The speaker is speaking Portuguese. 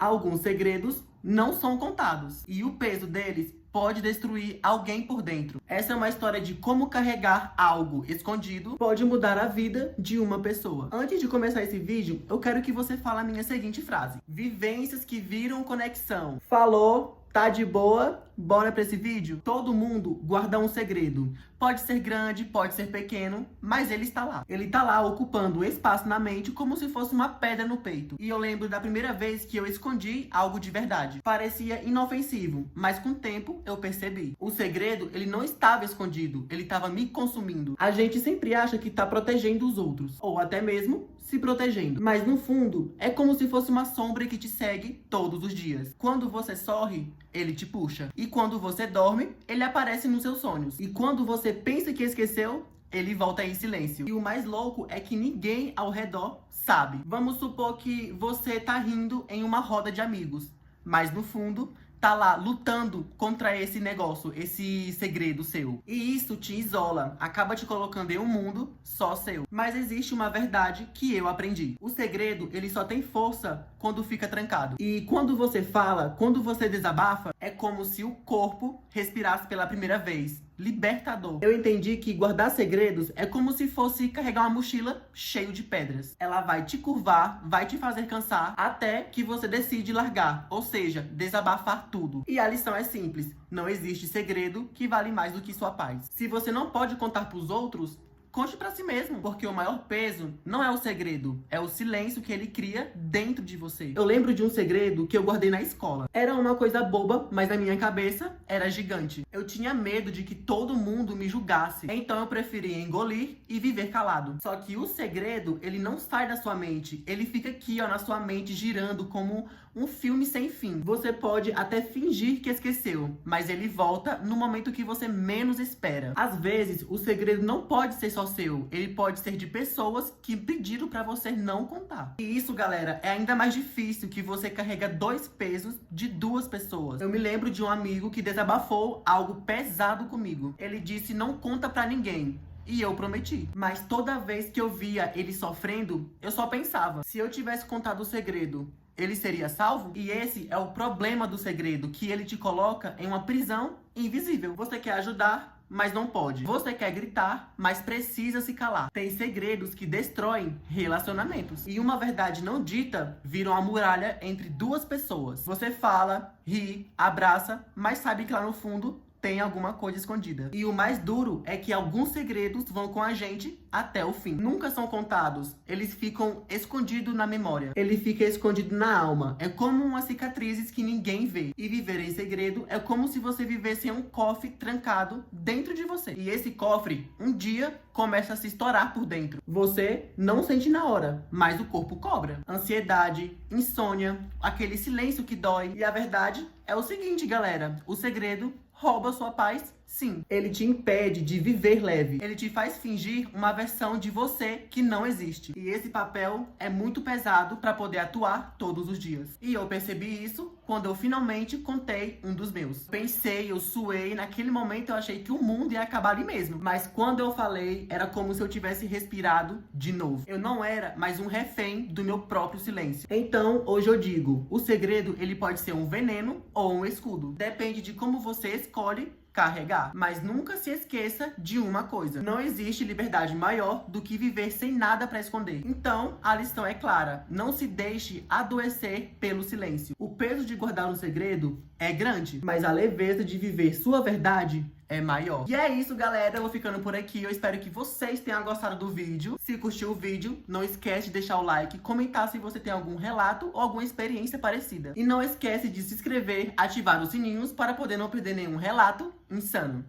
Alguns segredos não são contados e o peso deles pode destruir alguém por dentro. Essa é uma história de como carregar algo escondido pode mudar a vida de uma pessoa. Antes de começar esse vídeo, eu quero que você fale a minha seguinte frase: vivências que viram conexão. Falou? Tá de boa? Bora pra esse vídeo? Todo mundo guarda um segredo. Pode ser grande, pode ser pequeno, mas ele está lá. Ele tá lá ocupando espaço na mente como se fosse uma pedra no peito. E eu lembro da primeira vez que eu escondi algo de verdade. Parecia inofensivo, mas com o tempo eu percebi. O segredo, ele não estava escondido, ele estava me consumindo. A gente sempre acha que tá protegendo os outros, ou até mesmo se protegendo. Mas no fundo, é como se fosse uma sombra que te segue todos os dias. Quando você sorri, ele te puxa. E quando você dorme, ele aparece nos seus sonhos. E quando você pensa que esqueceu, ele volta em silêncio. E o mais louco é que ninguém ao redor sabe. Vamos supor que você tá rindo em uma roda de amigos, mas no fundo tá lá lutando contra esse negócio, esse segredo seu. E isso te isola, acaba te colocando em um mundo só seu. Mas existe uma verdade que eu aprendi. O segredo, ele só tem força quando fica trancado. E quando você fala, quando você desabafa, é como se o corpo respirasse pela primeira vez. Libertador. Eu entendi que guardar segredos é como se fosse carregar uma mochila cheia de pedras. Ela vai te curvar, vai te fazer cansar, até que você decide largar, ou seja, desabafar tudo. E a lição é simples: não existe segredo que vale mais do que sua paz. Se você não pode contar pros outros, conte pra si mesmo, porque o maior peso não é o segredo, é o silêncio que ele cria dentro de você. Eu lembro de um segredo que eu guardei na escola. Era uma coisa boba, mas na minha cabeça era gigante. Eu tinha medo de que todo mundo me julgasse, então eu preferia engolir e viver calado. Só que o segredo, ele não sai da sua mente, ele fica aqui, ó, na sua mente, girando como um filme sem fim. Você pode até fingir que esqueceu, mas ele volta no momento que você menos espera. Às vezes, o segredo não pode ser só seu, ele pode ser de pessoas que pediram pra você não contar. E isso, galera, é ainda mais difícil, que você carrega dois pesos de duas pessoas. Eu me lembro de um amigo que desabafou algo pesado comigo. Ele disse: não conta pra ninguém. E eu prometi. Mas toda vez que eu via ele sofrendo, eu só pensava: se eu tivesse contado o segredo, ele seria salvo? E esse é o problema do segredo, que ele te coloca em uma prisão invisível. Você quer ajudar, mas não pode. Você quer gritar, mas precisa se calar. Tem segredos que destroem relacionamentos. E uma verdade não dita vira uma muralha entre duas pessoas. Você fala, ri, abraça, mas sabe que lá no fundo tem alguma coisa escondida. E o mais duro é que alguns segredos vão com a gente até o fim. Nunca são contados. Eles ficam escondidos na memória. Ele fica escondido na alma. É como umas cicatrizes que ninguém vê. E viver em segredo é como se você vivesse em um cofre trancado dentro de você. E esse cofre, um dia, começa a se estourar por dentro. Você não sente na hora, mas o corpo cobra. Ansiedade, insônia, aquele silêncio que dói. E a verdade é o seguinte, galera: o segredo rouba sua paz, sim. Ele te impede de viver leve. Ele te faz fingir uma versão de você que não existe. E esse papel é muito pesado para poder atuar todos os dias. E eu percebi isso quando eu finalmente contei um dos meus. Pensei, eu suei, naquele momento eu achei que o mundo ia acabar ali mesmo. Mas quando eu falei, era como se eu tivesse respirado de novo. Eu não era mais um refém do meu próprio silêncio. Então, hoje eu digo: o segredo, ele pode ser um veneno ou um escudo. Depende de como você escolhe carregar. Mas nunca se esqueça de uma coisa: não existe liberdade maior do que viver sem nada para esconder. Então, a lição é clara: não se deixe adoecer pelo silêncio. O peso de guardar um segredo é grande, mas a leveza de viver sua verdade é maior. E é isso, galera, eu vou ficando por aqui. Eu espero que vocês tenham gostado do vídeo. Se curtiu o vídeo, não esquece de deixar o like, comentar se você tem algum relato ou alguma experiência parecida. E não esquece de se inscrever, ativar os sininhos para poder não perder nenhum relato insano.